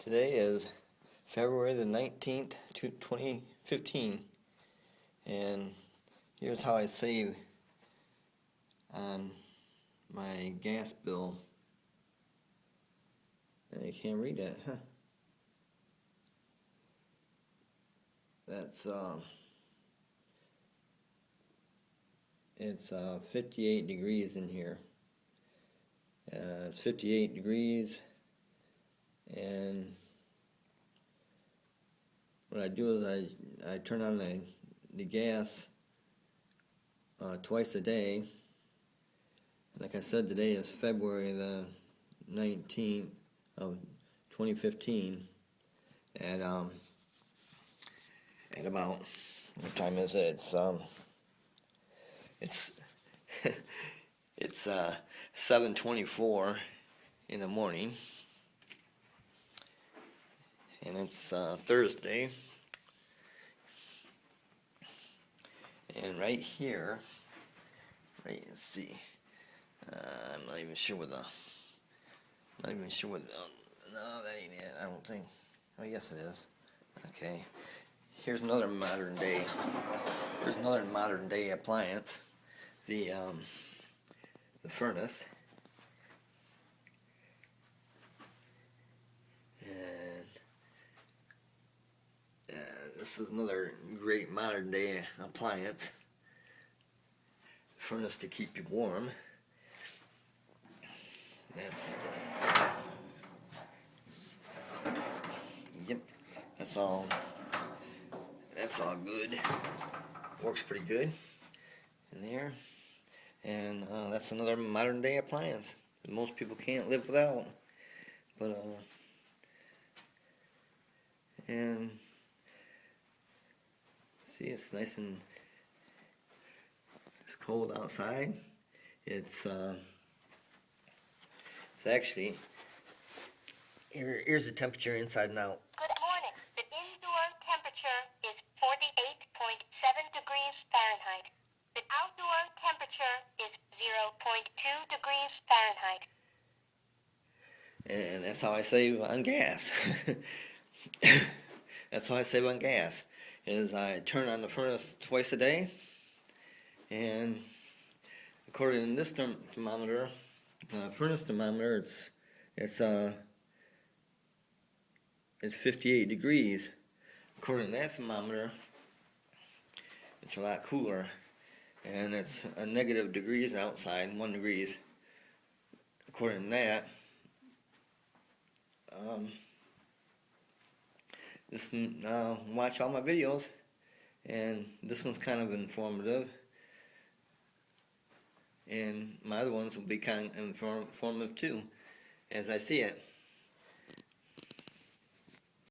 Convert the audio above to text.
Today is February the 19th, 2015, and here's how I save on my gas bill. I can't read that, huh? That's it's 58 degrees in here. It's 58 degrees, and what I do is I turn on the gas twice a day. Like I said, today is February the 19th of 2015, and at about, what time is it? It's it's 7:24 in the morning, and it's Thursday. And right here, let's see. I'm not even sure what no, that ain't it. I don't think. Oh, yes, it is. Okay. Here's another modern day. Here's another modern day appliance. The furnace. And this is another great modern day appliance. Furnace to keep you warm. Yep, that's all good. Works pretty good in there. And that's another modern day appliance that most people can't live without. But and see, it's nice and it's cold outside. It's actually, here's the temperature inside and out. Good morning. The indoor temperature is 48.7 degrees Fahrenheit. The outdoor temperature is 0.2 degrees Fahrenheit. And that's how I save on gas. That's how I save on gas. Is I turn on the furnace twice a day, and according to this thermometer, furnace thermometer, it's 58 degrees. According to that thermometer, it's a lot cooler, and it's a negative degrees outside, 1 degrees. According to that, watch all my videos, and this one's kind of informative, and my other ones will be kind of informative too, as I see it.